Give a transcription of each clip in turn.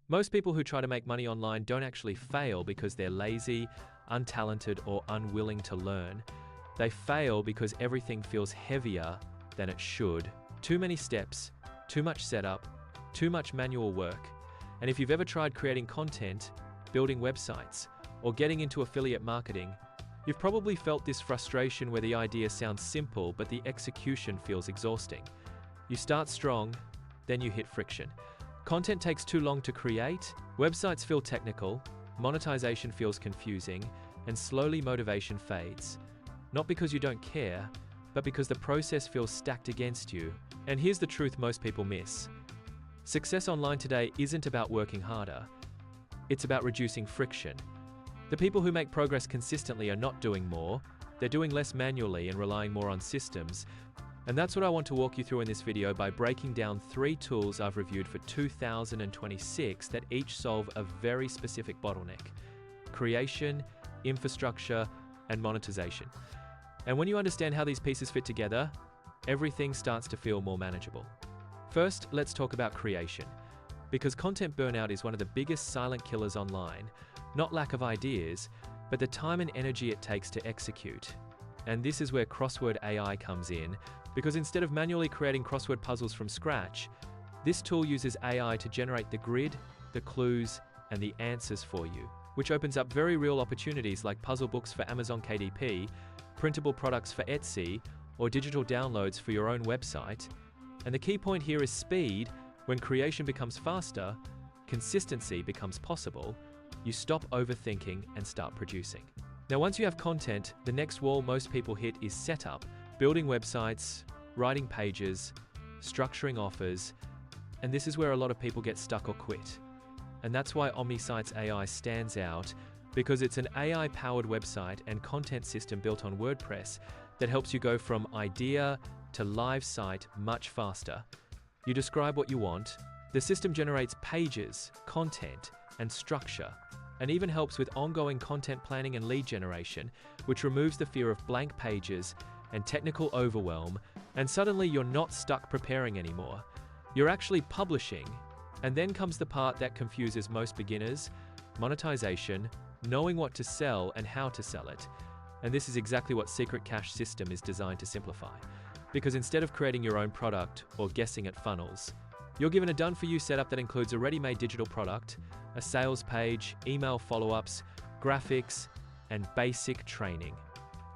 Most people who try to make money online don't actually fail because they're lazy, untalented, or unwilling to learn. They fail because everything feels heavier than it should. Too many steps, too much setup, too much manual work. And if you've ever tried creating content, building websites, or getting into affiliate marketing, you've probably felt this frustration where the idea sounds simple, but the execution feels exhausting. You start strong, then you hit friction. Content takes too long to create, websites feel technical, monetization feels confusing, and slowly motivation fades. Not because you don't care, but because the process feels stacked against you. And here's the truth most people miss. Success online today isn't about working harder. It's about reducing friction. The people who make progress consistently are not doing more, they're doing less manually and relying more on systems. And that's what I want to walk you through in this video by breaking down 3 tools I've reviewed for 2026 that each solve a very specific bottleneck: creation, infrastructure, and monetization. And when you understand how these pieces fit together, everything starts to feel more manageable. First, let's talk about creation. Because content burnout is one of the biggest silent killers online, not lack of ideas, but the time and energy it takes to execute. And this is where CrosswordAI comes in, because instead of manually creating crossword puzzles from scratch, this tool uses AI to generate the grid, the clues, and the answers for you, which opens up very real opportunities like puzzle books for Amazon KDP, printable products for Etsy, or digital downloads for your own website. And the key point here is speed. When creation becomes faster, consistency becomes possible. You stop overthinking and start producing. Now, once you have content, the next wall most people hit is setup, building websites, writing pages, structuring offers, and this is where a lot of people get stuck or quit. And that's why OmniSitesAI stands out, because it's an AI-powered website and content system built on WordPress that helps you go from idea to live site much faster. You describe what you want, the system generates pages, content, and structure, and even helps with ongoing content planning and lead generation, which removes the fear of blank pages and technical overwhelm, and suddenly you're not stuck preparing anymore. You're actually publishing. And then comes the part that confuses most beginners: monetization, knowing what to sell and how to sell it. And this is exactly what Secret Cash System is designed to simplify. Because instead of creating your own product or guessing at funnels, you're given a done-for-you setup that includes a ready-made digital product, a sales page, email follow-ups, graphics, and basic training.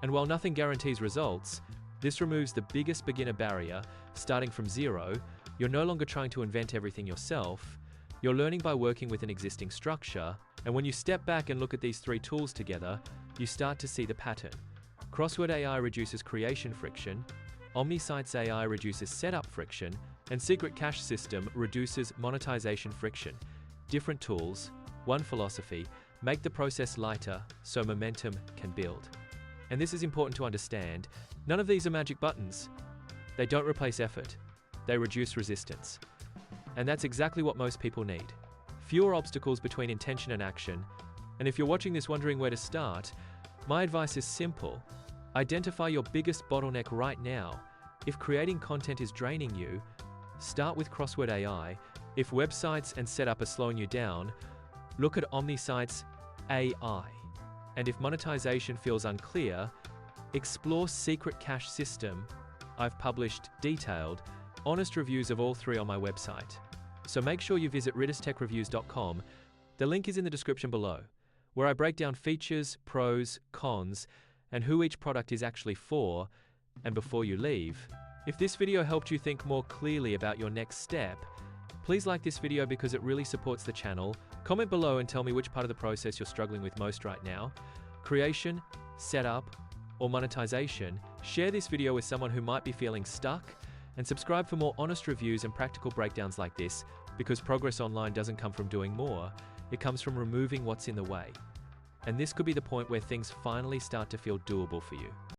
And while nothing guarantees results, this removes the biggest beginner barrier. Starting from zero, you're no longer trying to invent everything yourself. You're learning by working with an existing structure. And when you step back and look at these 3 tools together, you start to see the pattern. CrosswordAI reduces creation friction, OmniSitesAI reduces setup friction, and Secret Cash System reduces monetization friction. Different tools, one philosophy, make the process lighter so momentum can build. And this is important to understand. None of these are magic buttons. They don't replace effort. They reduce resistance. And that's exactly what most people need. Fewer obstacles between intention and action. And if you're watching this wondering where to start, my advice is simple. Identify your biggest bottleneck right now. If creating content is draining you, start with CrosswordAI. If websites and setup are slowing you down, look at OmniSitesAI. And if monetization feels unclear, explore Secret Cash System. I've published detailed, honest reviews of all 3 on my website. So make sure you visit ridhtekreviews.com. The link is in the description below, where I break down features, pros, cons, and who each product is actually for. And before you leave, if this video helped you think more clearly about your next step, please like this video because it really supports the channel. Comment below and tell me which part of the process you're struggling with most right now: creation, setup, or monetization. Share this video with someone who might be feeling stuck, and subscribe for more honest reviews and practical breakdowns like this, because progress online doesn't come from doing more, it comes from removing what's in the way. And this could be the point where things finally start to feel doable for you.